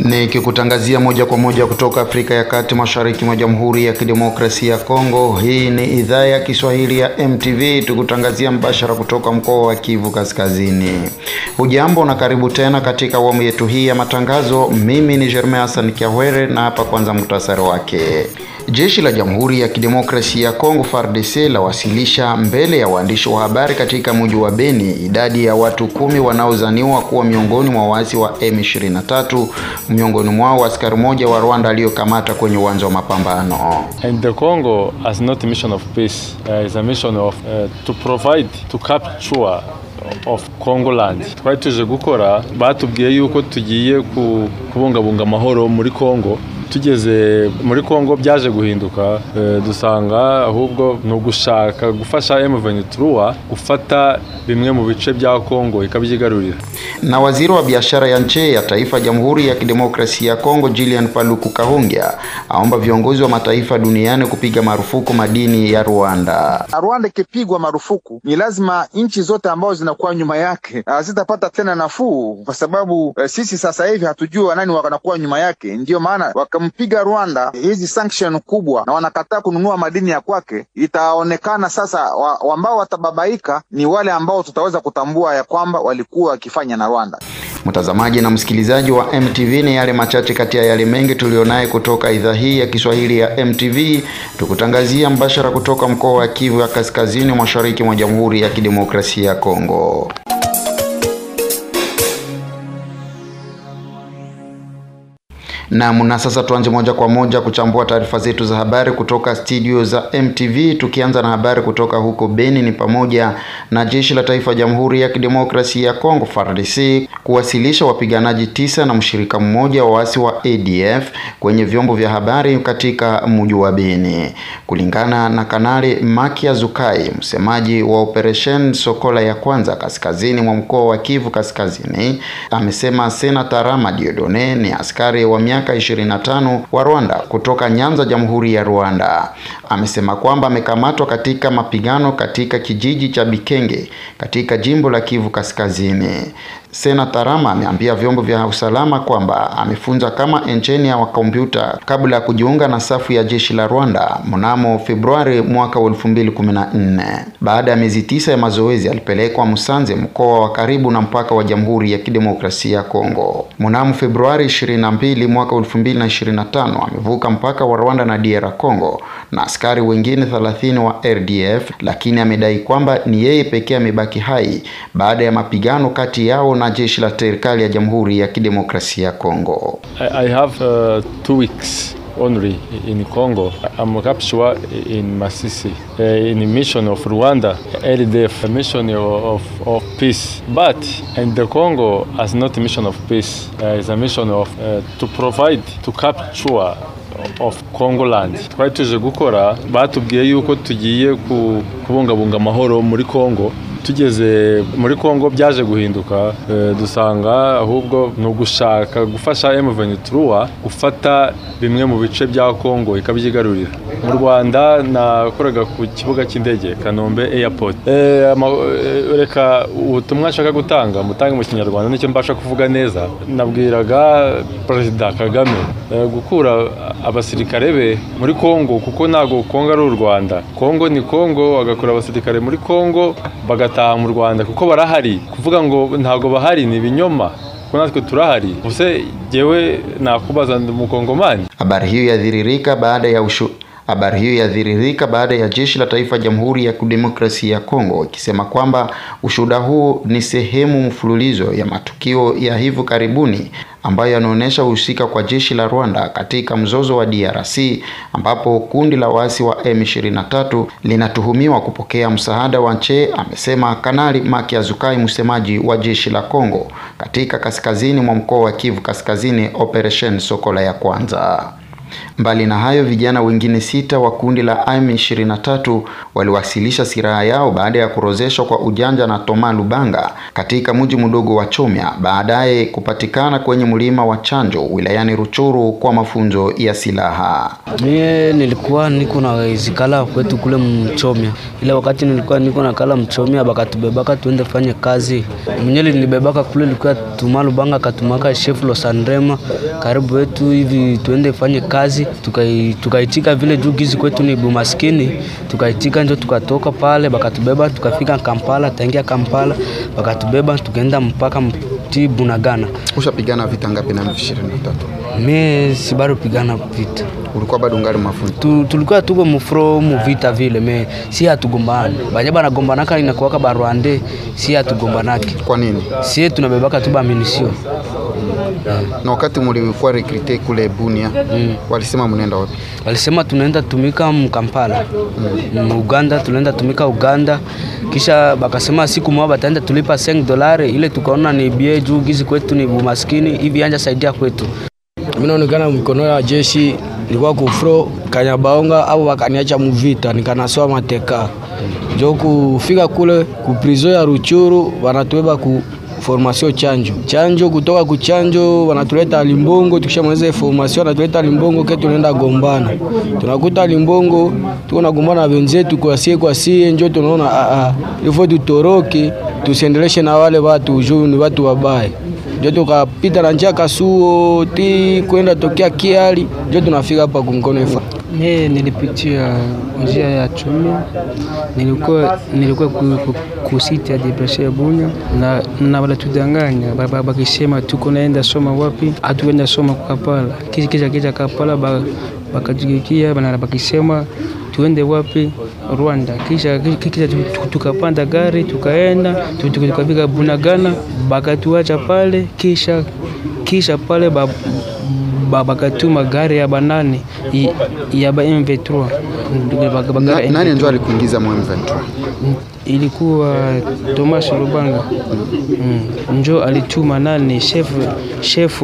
Nikikutangazia moja kwa moja kutoka Afrika ya Kati, mashariki mwa Jamhuri ya Kidemokrasia ya Kongo. Hii ni idhaa ya Kiswahili ya MTV, tukutangazia mbashara kutoka mkoa wa Kivu Kaskazini. Hujambo na karibu tena katika awamu yetu hii ya matangazo. Mimi ni Jeremy Hassan Kiawere na hapa kwanza muhtasari wake. Jeshi la Jamhuri ya Kidemokrasia ya Kongo FARDC lawasilisha mbele ya waandishi wa habari katika mji wa Beni idadi ya watu 10 wanaozaniwa kuwa miongoni mwa waasi wa M23, miongoni mwao askari mmoja wa Rwanda aliyokamata kwenye uwanja wa mapambano. And the Congo has not a mission of peace, is a mission of to provide, to capture of Congo land. Twari tuje gukora, batubwiye yuko tugiye kubungabunga amahoro muri Congo. Tugeze muri Congo byaje guhinduka, dusanga ahubwo no gushaka gufasha M23 gufata bimwe mu bice bya Congo ikabyigarurira. Na waziri wa biashara ya nje ya taifa Jamhuri ya Kidemokrasia ya Kongo Julien Paluku Kahongya aomba viongozi wa mataifa duniani kupiga marufuku madini ya Rwanda. Rwanda ikipigwa marufuku, ni lazima nchi zote ambazo zinakuwa nyuma yake zitapata tena nafuu, kwa sababu sisi sasa hivi hatujui nani wanakuwa nyuma yake. Ndio maana wakampiga Rwanda hizi sanction kubwa na wanakataa kununua madini ya kwake, itaonekana sasa ambao watababaika ni wale ambao tutaweza kutambua ya kwamba walikuwa wakifanya na Rwanda. Mtazamaji na msikilizaji wa MTV, ni yale machache kati ya yale mengi tulionaye kutoka idhaa hii ya Kiswahili ya MTV, tukutangazia mbashara kutoka mkoa wa Kivu ya Kaskazini, mashariki mwa Jamhuri ya Kidemokrasia ya Kongo. Na sasa tuanze moja kwa moja kuchambua taarifa zetu za habari kutoka studio za MTV, tukianza na habari kutoka huko Beni. Ni pamoja na jeshi la taifa Jamhuri ya Kidemokrasia ya Kongo FARDC kuwasilisha wapiganaji 9 na mshirika mmoja wa waasi wa ADF kwenye vyombo vya habari katika mji wa Beni. Kulingana na Kanali Makia Zukai, msemaji wa Operation Sokola ya kwanza kaskazini mwa mkoa wa Kivu Kaskazini, amesema Senata Rama Diodone ni askari wa miaka 25 wa Rwanda kutoka Nyanza, Jamhuri ya Rwanda. Amesema kwamba amekamatwa katika mapigano katika kijiji cha Bikenge katika jimbo la Kivu Kaskazini. Senata Rama ameambia vyombo vya usalama kwamba amefunza kama engineer wa kompyuta kabla ya kujiunga na safu ya jeshi la Rwanda mnamo Februari mwaka 2014. Baada ya miezi 9 ya mazoezi, alipelekwa Musanze, mkoa wa karibu na mpaka wa Jamhuri ya Kidemokrasia ya Kongo. Mnamo Februari 22 mwaka 2025 amevuka mpaka wa Rwanda na DR Congo na askari wengine 30 wa RDF, lakini amedai kwamba ni yeye pekee amebaki hai baada ya mapigano kati yao na jeshi la serikali ya Jamhuri ya Kidemokrasia ya Kongo. I have 2 weeks only in Congo. I'm captured in Masisi in a mission of Rwanda, LDF, a mission of peace. But in the Congo has not a mission of peace. It's a mission of to provide, to capture of Congo land. Twari tuje gukora, batubwiye yuko tugiye kubungabunga amahoro muri Congo. Tugeze muri Congo byaje guhinduka, dusanga ahubwo no gushaka gufasha M23 gufata bimwe mu bice bya Congo ikabyigarurira. Mu Rwanda nakoraga ku kibuga cy'indege Kanombe Airport. Reka ubutumwa nshaka gutanga mutange mu Kinyarwanda nicyo mbasha kuvuga neza. Nabwiraga President Kagame gukura abasirikare be muri Congo, kuko nago Congo ari u Rwanda. Congo ni Congo, agakura abasirikare muri Congo bagataha mu Rwanda, kuko barahari. Kuvuga ngo ntago bahari ni binyoma, kuko natwe turahari. Use jewe nakubaza mukongomani. Habari hiyo yadhiririka baada ya jeshi la taifa Jamhuri ya Kidemokrasia ya Kongo ikisema kwamba ushuhuda huu ni sehemu mfululizo ya matukio ya hivi karibuni ambayo yanaonesha uhusika kwa jeshi la Rwanda katika mzozo wa DRC, ambapo kundi la waasi wa M23 linatuhumiwa kupokea msaada wa nje, amesema Kanali Makia Zukai, msemaji wa jeshi la Kongo katika kaskazini mwa mkoa wa Kivu Kaskazini, Operation Sokola ya kwanza. Mbali na hayo, vijana wengine 6 wa kundi la M23 waliwasilisha silaha yao baada ya kurozeshwa kwa ujanja na Toma Lubanga katika mji mdogo wa Chomya, baadaye kupatikana kwenye mlima wa Chanjo wilayani Ruchuru kwa mafunzo ya silaha. Mie nilikuwa niko na zikala kwetu kule Mchomya. Ile wakati nilikuwa niko na kala Mchomya bakatubebaka tuende fanye kazi. Mwenyewe nilibebaka kule ilikuwa Toma Lubanga katumaka chef Losandrema karibu wetu hivi tuende fanye kazi. Tukaitika vile juu gizi kwetu ni bumaskini, tukaitika ndio tukatoka pale bakatubeba tukafika Kampala, taingia Kampala bakatubeba tukaenda mpaka mti Bunagana. Ushapigana vita ngapi na M23? Mimi si bado pigana vita. Ulikuwa bado ngali mafunzo? Tulikuwa tuko mu vita vile, me si hatugombana. Banyaba na gombanaka inakuwaka ba Rwanda, si hatugombanaki. Kwa nini? Si tunabebaka tu ba munisio. Na wakati mlikuwa recruiter kule Bunia, walisema mnaenda wapi? Walisema tunaenda tumika Kampala. Uganda, tunaenda tumika Uganda. Kisha bakasema siku moja bataenda tulipa $5 ile tukaona ni bie juu gizi kwetu ni bumaskini hivi anja saidia kwetu. Mimi naonekana mkono ya jeshi nilikuwa kufro Kanyabaonga au wakaniacha muvita nikanasoma mateka. Ndio kufika kule ku prison ya Ruchuru wanatuweba ku formation chanjo kutoka kuchanjo wanatuleta Limbongo, tukishamaliza formation wanatuleta Limbongo ke tunaenda gombana. Tunakuta Limbongo tuko na gombana na wenzetu kwa sie njoo tunaona ifo tutoroke tusiendeleshe na wale watu juu ni watu wabaya. Ndio tukapita na njia Kasuo ti kwenda tokea Kiali ndio tunafika hapa kumkono ifa. Mimi nilipitia njia ya Chomya, nilikuwa kusiti ya depression ya Bunya na wala tudanganya bakisema tuko naenda soma wapi, hatuenda soma kwa Kampala. Kisha Kampala bakajikia bana bakisema tuende wapi, Rwanda. Kisha tukapanda gari tukafika Bunagana bakatuacha pale. Kisha pale bakatuma gari ya banani ya M23. Nani ndio alikuingiza M23? Ilikuwa Thomas Lubanga. Njo alituma nani chef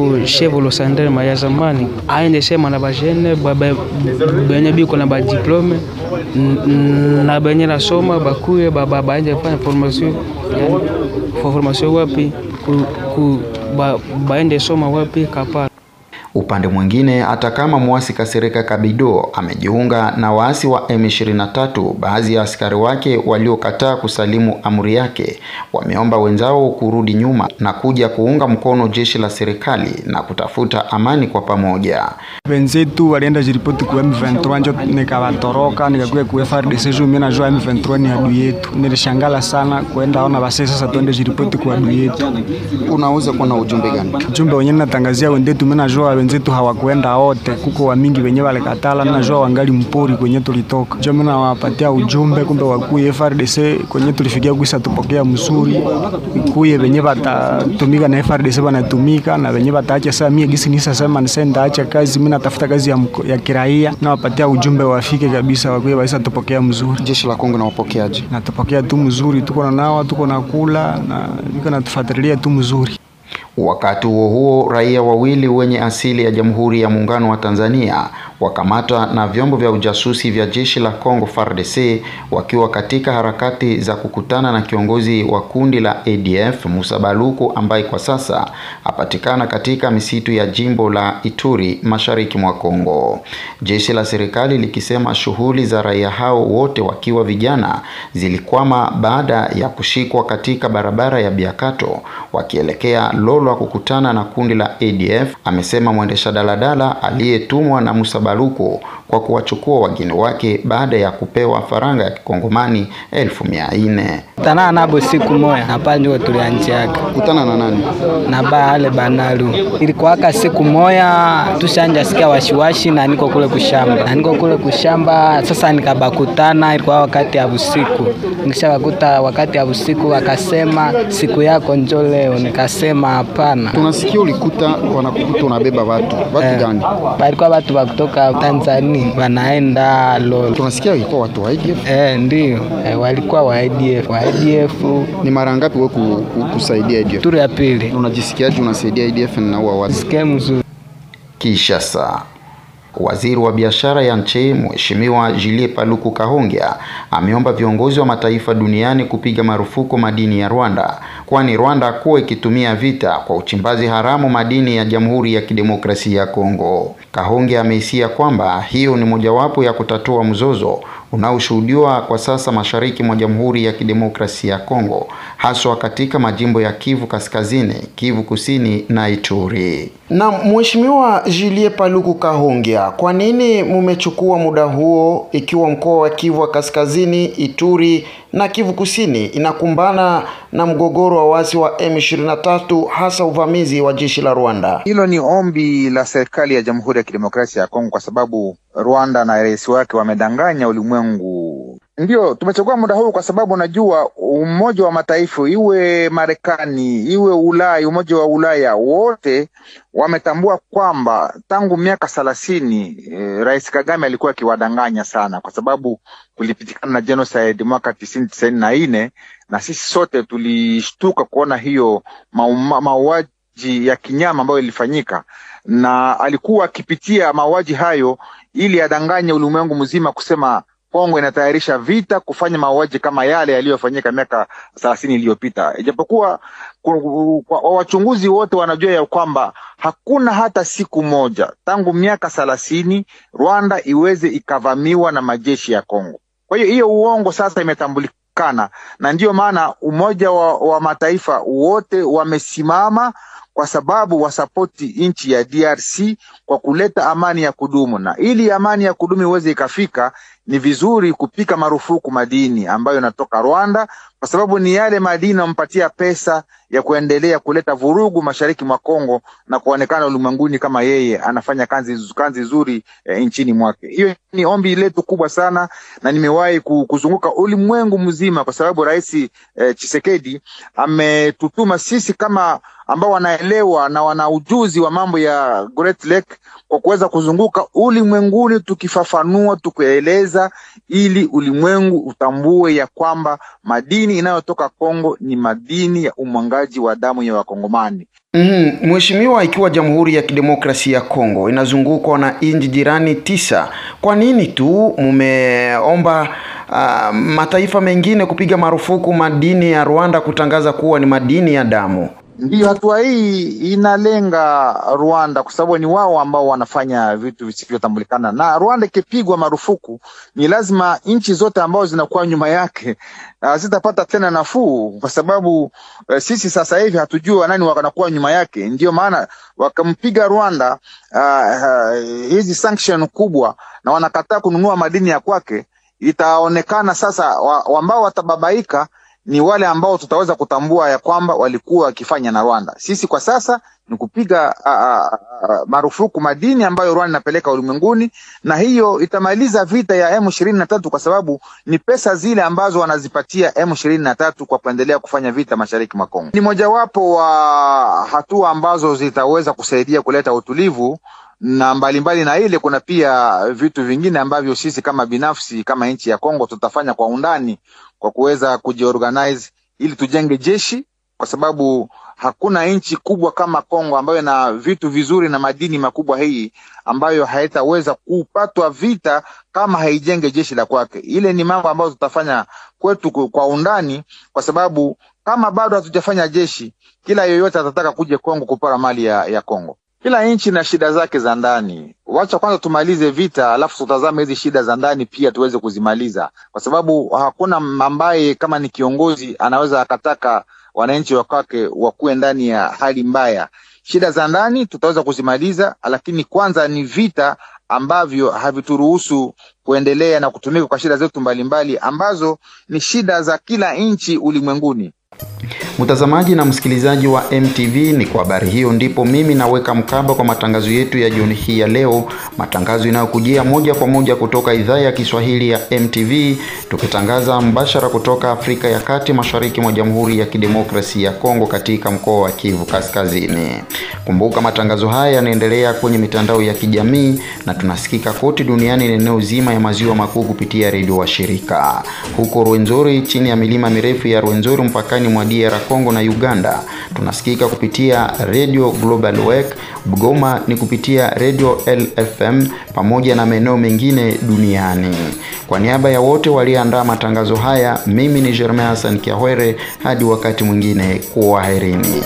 Losandrema ya zamani aende sema na bajene benye biko na ba diplome na benye nasoma bakuye baende fanya formation wapi baende soma wapi Kampala. Upande mwingine, hata kama muasi Kasereka Kabido amejiunga na waasi wa M23, baadhi ya askari wake waliokataa kusalimu amri yake wameomba wenzao kurudi nyuma na kuja kuunga mkono jeshi la serikali na kutafuta amani kwa pamoja. Wenzetu walienda jiripoti kwa M23 njo nikawatoroka nikakuja kwa FARDC juu mimi najua M23 ni adui yetu. Nilishangala sana kwenda ona basi sasa tuende jiripoti kwa adui yetu. Unaweza kuwa na ujumbe gani? Ujumbe wenyewe natangazia wenzetu, mimi najua wenzetu hawakwenda wote, kuko wa mingi wenyewe walikatala, najua wangali mpori kwenye tulitoka. Ndio mimi nawapatia ujumbe kumbe wakuye FARDC kwenye tulifikia kuisa tupokea mzuri. Kuye wenyewe batatumika na FARDC banatumika na wenyewe bataacha. Sasa mimi gisi nisasema nisenda acha kazi, mimi natafuta kazi ya kiraia, na wapatia ujumbe wafike kabisa wakuye baisa tupokea mzuri. Jeshi la Kongo na wapokeaje? Na tupokea tu mzuri, tuko na nao, tuko na kula na niko natufuatilia tu mzuri. Wakati huo raia wawili wenye asili ya Jamhuri ya Muungano wa Tanzania wakamatwa na vyombo vya ujasusi vya jeshi la Kongo FARDC wakiwa katika harakati za kukutana na kiongozi wa kundi la ADF Musa Baluku ambaye kwa sasa apatikana katika misitu ya jimbo la Ituri mashariki mwa Kongo. Jeshi la serikali likisema shughuli za raia hao wote wakiwa vijana zilikwama baada ya kushikwa katika barabara ya Biakato wakielekea Lolwa kukutana na kundi la ADF, amesema mwendesha daladala aliyetumwa na Musa Baluku kwa kuwachukua wageni wake baada ya kupewa faranga ya kikongomani 1400. Tana nabo siku moja na pale ndio tulianjiaka. Kutana na nani? Na bale banalu. Ilikuwa siku moja tushanja sikia washiwashi na niko kule kushamba. Sasa nikabakutana, ilikuwa wakati ya usiku. Nikishakuta wakati ya usiku akasema siku yako njoo leo, nikasema hapana. Tunasikia ulikuta wanakukuta unabeba watu gani? Walikuwa watu wa kutoka Tanzania wanaenda Lolo. Tunasikia walikuwa watu wa ADF? Ndio. Walikuwa wa ADF. Ni mara ngapi wewe kusaidia ADF? Turu ya pili. Unajisikiaje unasaidia ADF na huwa watu? Sikia mzuri. Kinshasa. Waziri wa biashara ya nchi Mheshimiwa Julie Paluku Kahongya ameomba viongozi wa mataifa duniani kupiga marufuku madini ya Rwanda, kwani Rwanda kuwa ikitumia vita kwa uchimbaji haramu madini ya Jamhuri ya Kidemokrasia ya Kongo. Kahongya amehisia kwamba hiyo ni mojawapo ya kutatua mzozo unaoshuhudiwa kwa sasa mashariki mwa Jamhuri ya Kidemokrasia ya Kongo, haswa katika majimbo ya Kivu Kaskazini, Kivu Kusini na Ituri. Na Mheshimiwa Julie Paluku Kahongya, kwa nini mumechukua muda huo ikiwa mkoa wa Kivu Kaskazini, Ituri na Kivu Kusini inakumbana na mgogoro wa waasi wa M23, hasa uvamizi wa jeshi la Rwanda? Hilo ni ombi la serikali ya Jamhuri ya Kidemokrasia ya Kongo kwa sababu Rwanda na rais wake wamedanganya ulimwengu. Ndio tumechukua muda huu kwa sababu najua Umoja wa Mataifa, iwe Marekani, iwe Ulaya, Umoja wa Ulaya, wote wametambua kwamba tangu miaka 30 Rais Kagame alikuwa akiwadanganya sana, kwa sababu kulipitikana na genocide mwaka 1994 na sisi sote tulishtuka kuona hiyo mauaji ya kinyama ambayo ilifanyika, na alikuwa akipitia mauaji hayo ili adanganye ulimwengu mzima kusema Kongo inatayarisha vita kufanya mauaji kama yale yaliyofanyika miaka 30 iliyopita. Ijapokuwa wachunguzi wote wanajua ya kwamba hakuna hata siku moja tangu miaka 30 Rwanda iweze ikavamiwa na majeshi ya Kongo. Kwa hiyo uongo sasa imetambulikana, na ndiyo maana Umoja wa Mataifa wote wamesimama kwa sababu wasapoti nchi ya DRC kwa kuleta amani ya kudumu. Na ili amani ya kudumu iweze ikafika, ni vizuri kupika marufuku madini ambayo yanatoka Rwanda, kwa sababu ni yale madini yanampatia pesa ya kuendelea kuleta vurugu mashariki mwa Kongo na kuonekana ulimwenguni kama yeye anafanya kazi nzuri nchini mwake. Hiyo ni ombi letu kubwa sana, na nimewahi kuzunguka ulimwengu mzima kwa sababu Rais Tshisekedi ametutuma sisi kama ambao wanaelewa na wana ujuzi wa mambo ya Great Lake kwa kuweza kuzunguka ulimwenguni tukifafanua, tukieleza, ili ulimwengu utambue ya kwamba madini inayotoka Kongo ni madini ya umwangaji wa damu ya Wakongomani. Mheshimiwa, ikiwa Jamhuri ya Kidemokrasia ya Kongo inazungukwa na nchi jirani 9, kwa nini tu mumeomba mataifa mengine kupiga marufuku madini ya Rwanda kutangaza kuwa ni madini ya damu? Ndiyo, hatua hii inalenga Rwanda kwa sababu ni wao ambao wanafanya vitu visivyotambulikana, na Rwanda ikipigwa marufuku ni lazima nchi zote ambao zinakuwa nyuma yake zitapata tena nafuu, kwa sababu sisi sasa hivi hatujua nani wanakuwa nyuma yake. Ndiyo maana wakampiga Rwanda hizi sanction kubwa na wanakataa kununua madini ya kwake, itaonekana sasa ambao watababaika ni wale ambao tutaweza kutambua ya kwamba walikuwa wakifanya na Rwanda. Sisi kwa sasa ni kupiga marufuku madini ambayo Rwanda inapeleka ulimwenguni, na hiyo itamaliza vita ya M23 kwa sababu ni pesa zile ambazo wanazipatia M23 kwa kuendelea kufanya vita mashariki mwa Kongo. Ni mojawapo wa hatua ambazo zitaweza kusaidia kuleta utulivu, na mbalimbali na ile kuna pia vitu vingine ambavyo sisi kama binafsi kama nchi ya Kongo tutafanya kwa undani kwa kuweza kujiorganize ili tujenge jeshi, kwa sababu hakuna nchi kubwa kama Kongo ambayo na vitu vizuri na madini makubwa hii ambayo haitaweza kupatwa vita kama haijenge jeshi la kwake. Ile ni mambo ambayo tutafanya kwetu kwa undani, kwa sababu kama bado hatujafanya jeshi, kila yoyote atataka kuja Kongo kupora mali ya Kongo. Kila nchi na shida zake za ndani. Wacha kwanza tumalize vita, alafu tutazame hizi shida za ndani pia tuweze kuzimaliza, kwa sababu hakuna ambaye kama ni kiongozi anaweza akataka wananchi wake wakuwe ndani ya hali mbaya. Shida za ndani tutaweza kuzimaliza, lakini kwanza ni vita ambavyo havituruhusu kuendelea na kutumika kwa shida zetu mbalimbali ambazo ni shida za kila nchi ulimwenguni. Mtazamaji na msikilizaji wa MTV, ni kwa habari hiyo ndipo mimi naweka mkaba kwa matangazo yetu ya jioni hii ya leo, matangazo yanayokujia moja kwa moja kutoka idhaa ya Kiswahili ya MTV, tukitangaza mbashara kutoka Afrika ya Kati, mashariki mwa Jamhuri ya Kidemokrasia ya Kongo, katika mkoa wa Kivu Kaskazini. Kumbuka matangazo haya yanaendelea kwenye mitandao ya kijamii na tunasikika kote duniani na eneo zima ya maziwa makuu kupitia redio wa shirika. Huko Rwenzori, chini ya milima mirefu ya Rwenzori mpakani mwa DR Kongo na Uganda. Tunasikika kupitia Radio Global Wake, Bugoma ni kupitia Radio LFM pamoja na maeneo mengine duniani. Kwa niaba ya wote walioandaa matangazo haya, mimi ni Germain Hassan Kiahwere, hadi wakati mwingine, kwaherini.